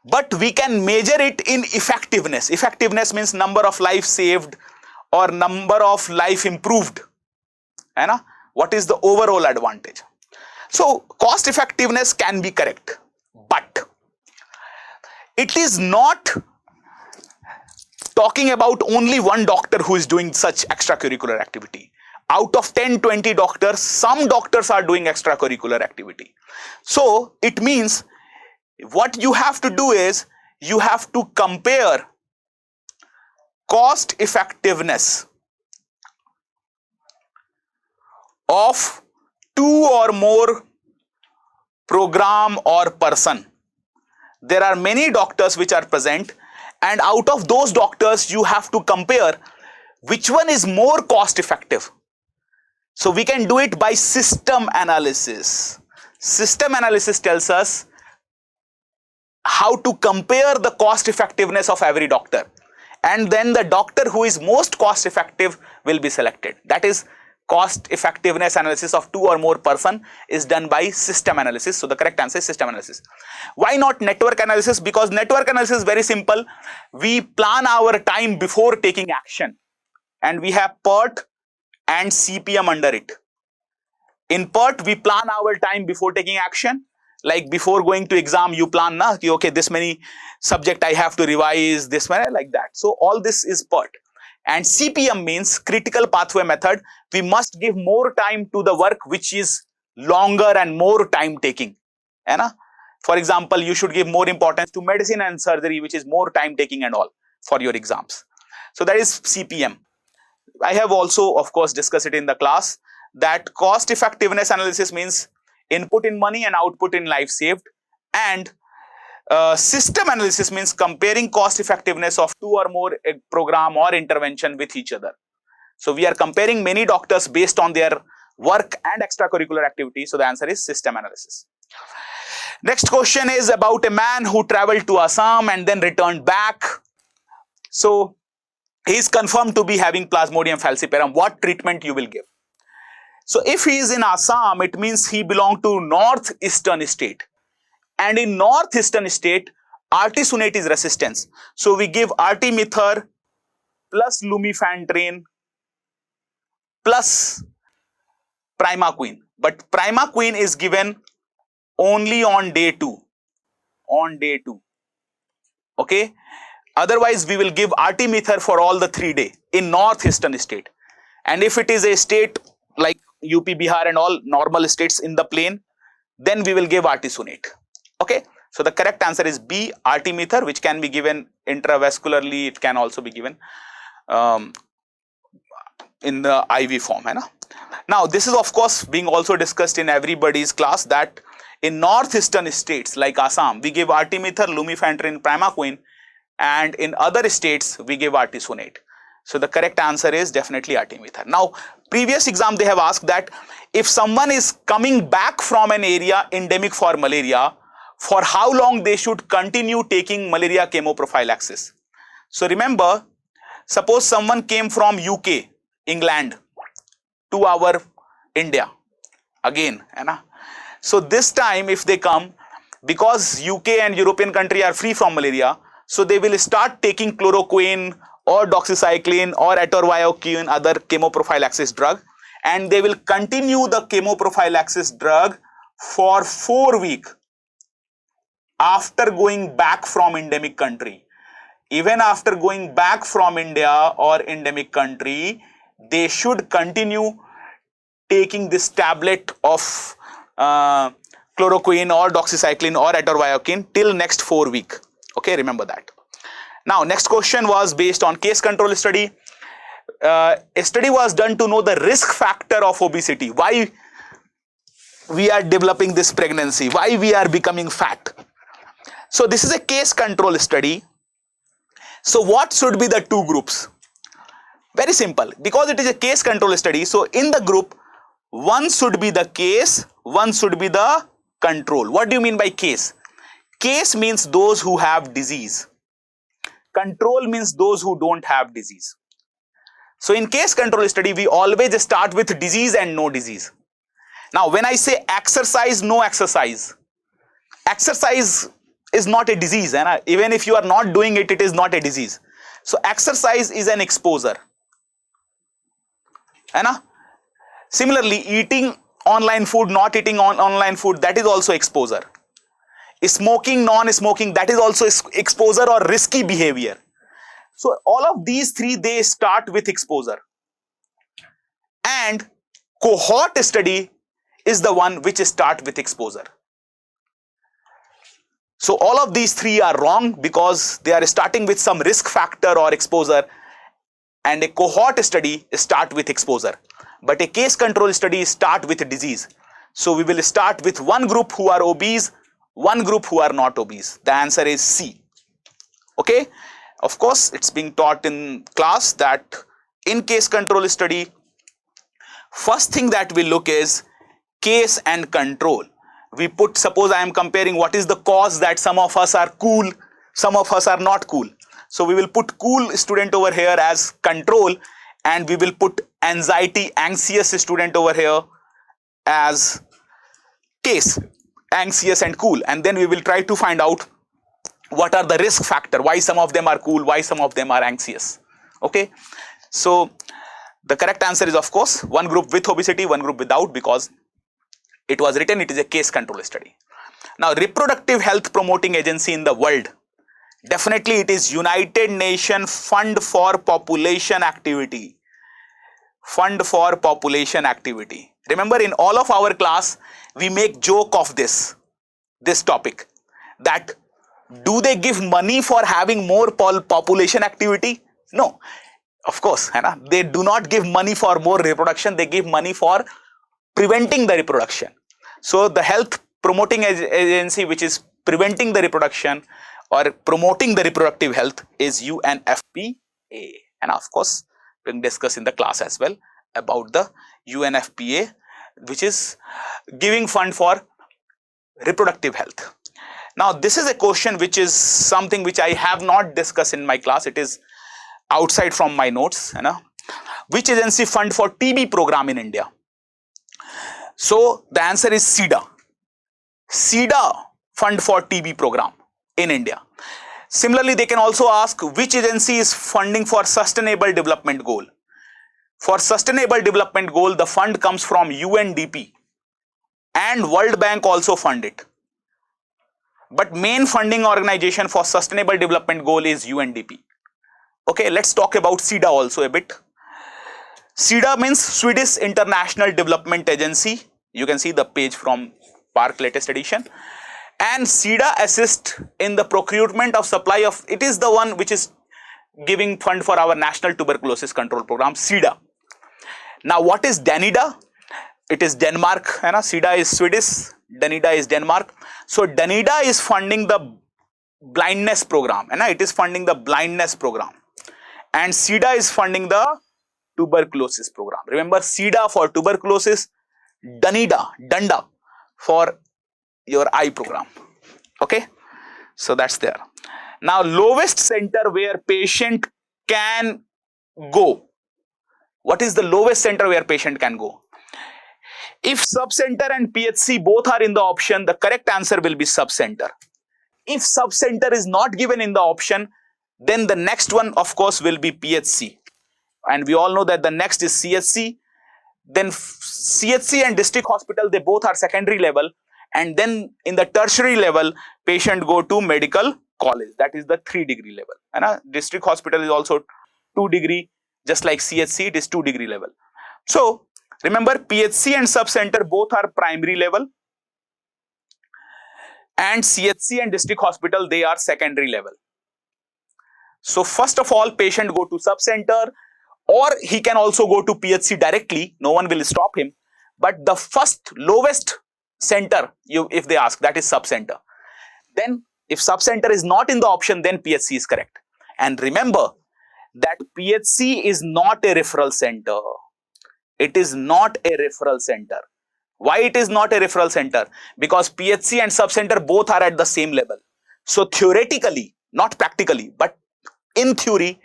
But we can measure it in effectiveness. Effectiveness means number of life saved or number of life improved. What is the overall advantage? So cost effectiveness can be correct, but it is not talking about only one doctor who is doing such extracurricular activity. out of 10-20 doctors, some doctors are doing extracurricular activity. So it means what you have to do is you have to compare cost effectiveness of two or more program or person. There are many doctors which are present, and out of those doctors you have to compare which one is more cost effective. So we can do it by system analysis. System analysis tells us how to compare the cost effectiveness of every doctor, and then the doctor who is most cost effective will be selected. That is, cost effectiveness analysis of two or more person is done by system analysis. So the correct answer is system analysis. Why not network analysis? Because network analysis is very simple. We plan our time before taking action, and we have PERT and CPM under it. In PERT, we plan our time before taking action. Like before going to exam, you plan, na, okay, this many subject I have to revise, this many, like that. So all this is PERT. And CPM means critical pathway method. We must give more time to the work which is longer and more time taking. For example, you should give more importance to medicine and surgery, which is more time taking and all for your exams. So that is CPM. I have also, of course, discussed it in the class that cost effectiveness analysis means input in money and output in life saved, and system analysis means comparing cost effectiveness of two or more program or intervention with each other. So we are comparing many doctors based on their work and extracurricular activity. So the answer is system analysis. Next question is about a man who traveled to Assam and then returned back. So he is confirmed to be having Plasmodium falciparum. What treatment you will give? So if he is in Assam, it means he belongs to northeastern state. And in northeastern state, artesunate is resistance. So we give artemether plus lumefantrine plus primaquine. But primaquine is given only on day 2. On day 2. Okay. Otherwise, we will give artemether for all the 3 days in northeastern state. And if it is a state like UP, Bihar and all normal states in the plain, then we will give artesunate. Okay. So the correct answer is B, artemether, which can be given intravascularly. It can also be given in the IV form. Now, this is of course being also discussed in everybody's class that in northeastern states like Assam, we give artemether, lumefantrine, primaquine, and in other states we give artesunate. So the correct answer is definitely artemether. Now, previous exam they have asked that if someone is coming back from an area endemic for malaria, for how long they should continue taking malaria chemoprophylaxis. So remember, suppose someone came from UK, England to our India again. So this time if they come, because UK and European country are free from malaria, so they will start taking chloroquine or doxycycline or atorvastatin, other chemoprophylaxis drug, and they will continue the chemoprophylaxis drug for 4 weeks after going back from endemic country. Even after going back from India or endemic country, they should continue taking this tablet of chloroquine or doxycycline or atorvastatin till next 4 weeks. Okay, remember that. Now, next question was based on case control study. A study was done to know the risk factor of obesity. Why we are developing this pregnancy? Why we are becoming fat? So this is a case control study. So what should be the two groups? Very simple. Because it is a case control study, so in the group, one should be the case, one should be the control. What do you mean by case? Case means those who have disease. Control means those who don't have disease. So in case control study, we always start with disease and no disease. Now, when I say exercise, no exercise, exercise is not a disease. And even if you are not doing it, it is not a disease. So exercise is an exposure. Similarly, eating online food, not eating online food, that is also exposure. Smoking, non-smoking, that is also exposure or risky behavior. So all of these three, they start with exposure. and cohort study is the one which start with exposure. So all of these three are wrong because they are starting with some risk factor or exposure, and a cohort study start with exposure, but a case control study start with disease. So we will start with one group who are obese, one group who are not obese. The answer is C. Okay, of course it's being taught in class that in case control study, first thing that we look is case and control. We put, suppose I am comparing what is the cause that some of us are cool, some of us are not cool. So we will put cool student over here as control, and we will put anxiety, anxious student over here as case, anxious and cool. And then we will try to find out what are the risk factor, why some of them are cool, why some of them are anxious. Okay, so the correct answer is of course one group with obesity, one group without, because it was written it is a case control study. Now, reproductive health promoting agency in the world, definitely it is United Nations Fund for Population Activity. Fund for Population Activity. Remember, in all of our class we make joke of this topic, that do they give money for having more population activity? No, of course, they do not give money for more reproduction, they give money for preventing the reproduction. So the health promoting agency which is preventing the reproduction or promoting the reproductive health is UNFPA. And of course we can discuss in the class as well about the UNFPA, which is giving fund for reproductive health. Now this is a question which is something which I have not discussed in my class. It is outside from my notes. Which agency fund for TB program in India? So the answer is SIDA. SIDA fund for TB program in India. Similarly, they can also ask which agency is funding for sustainable development goal. For sustainable development goal, the fund comes from UNDP and World Bank also fund it. But main funding organization for sustainable development goal is UNDP. Okay, let's talk about SIDA also a bit. SIDA means Swedish International Development Agency. You can see the page from Park latest edition. And SIDA assists in the procurement of supply of, it is the one which is giving fund for our National Tuberculosis Control Program, SIDA. Now what is DANIDA? It is Denmark. SIDA is Swedish, DANIDA is Denmark. So DANIDA is funding the blindness program. It is funding the blindness program. And SIDA is funding the tuberculosis program. Remember, SIDA for tuberculosis, DANIDA, for your eye program. Okay, so that's there. Now, lowest center where patient can go. What is the lowest center where patient can go? If subcenter and PHC both are in the option, the correct answer will be subcenter. If subcenter is not given in the option, then the next one of course will be PHC. And we all know that the next is CHC. Then CHC and district hospital, they both are secondary level. And then in the tertiary level, patient go to medical college. That is the 3-degree level. And district hospital is also 2-degree, just like CHC, it is 2-degree level. So remember, PHC and subcenter both are primary level. And CHC and district hospital, they are secondary level. So first of all, patient go to subcenter, or he can also go to PHC directly. No one will stop him. But the first lowest center, if they ask, that is subcenter. Then if subcenter is not in the option, then PHC is correct. And remember that PHC is not a referral center. It is not a referral center. Why it is not a referral center? Because PHC and subcenter both are at the same level. So theoretically, not practically, but in theory,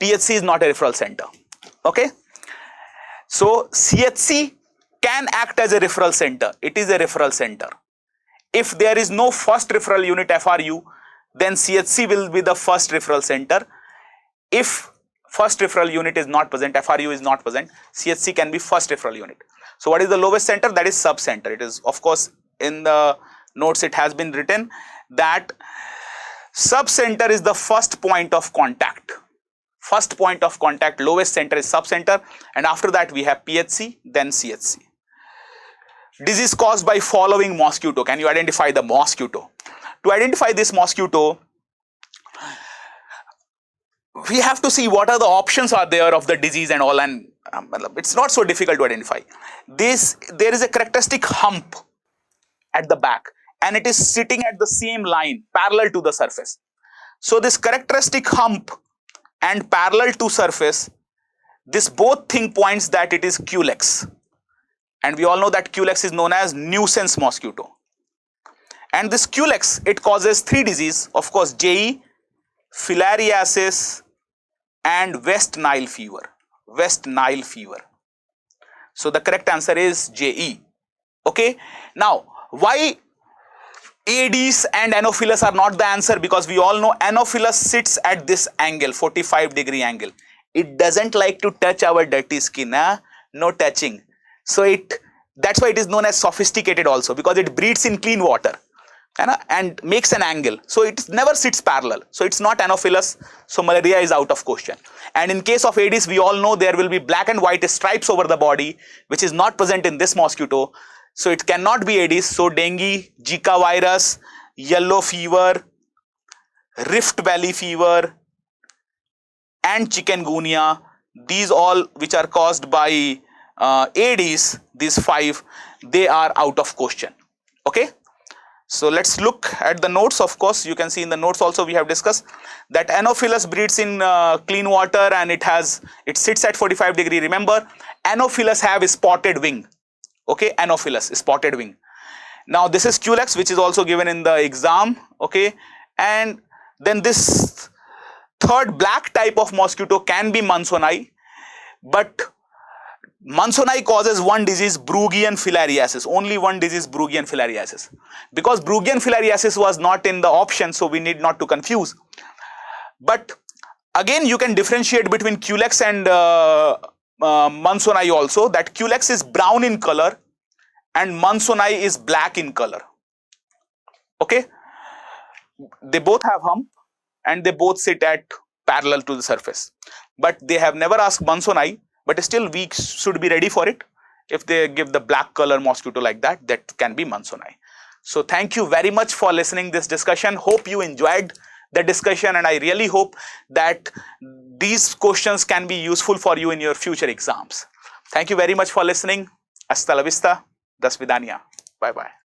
PHC is not a referral center. Okay. So CHC can act as a referral center. It is a referral center. If there is no first referral unit FRU, then CHC will be the first referral center. If first referral unit is not present, FRU is not present, CHC can be first referral unit. So what is the lowest center? That is subcenter. It is, of course, in the notes it has been written that subcenter is the first point of contact First point of contact, lowest center is subcenter, and after that we have PHC, then CHC. Disease caused by following mosquito. Can you identify the mosquito? To identify this mosquito, we have to see what are the options are there of the disease and all, and it's not so difficult to identify. There is a characteristic hump at the back, and it is sitting at the same line parallel to the surface. So this characteristic hump and parallel to surface, this both thing points that it is Culex, and we all know that Culex is known as nuisance mosquito. And this Culex, it causes 3 diseases, of course, JE, filariasis, and West Nile fever. West Nile fever. So the correct answer is JE. Okay. Now, why Aedes and Anopheles are not the answer? Because we all know Anopheles sits at this angle, 45-degree angle. It doesn't like to touch our dirty skin. No touching. So that's why it is known as sophisticated also, because it breathes in clean water and makes an angle. So it never sits parallel. So it's not Anopheles. So malaria is out of question. And in case of Aedes, we all know there will be black and white stripes over the body, which is not present in this mosquito. So it cannot be Aedes. So dengue, Zika virus, yellow fever, Rift Valley fever, and chikungunya, these all which are caused by Aedes, these 5, they are out of question. Okay. So let's look at the notes. Of course, you can see in the notes also we have discussed that Anopheles breathes in clean water, and it sits at 45-degree. Remember, Anopheles have a spotted wing. Okay, Anopheles, spotted wing. Now this is Culex, which is also given in the exam. Okay, and then this third black type of mosquito can be Mansoni, but Mansoni causes one disease, Brugian filariasis. Only one disease, Brugian filariasis. Because Brugian filariasis was not in the option, so we need not to confuse. But again, you can differentiate between Culex and Mansoni also, that Culex is brown in color and Mansoni is black in color. Okay. They both have hump and they both sit at parallel to the surface. But they have never asked Mansoni. But still we should be ready for it. If they give the black color mosquito like that, that can be Mansoni. So thank you very much for listening this discussion. Hope you enjoyed the discussion, and I really hope that these questions can be useful for you in your future exams. Thank you very much for listening. Hasta la vista. Das vidania. Bye bye.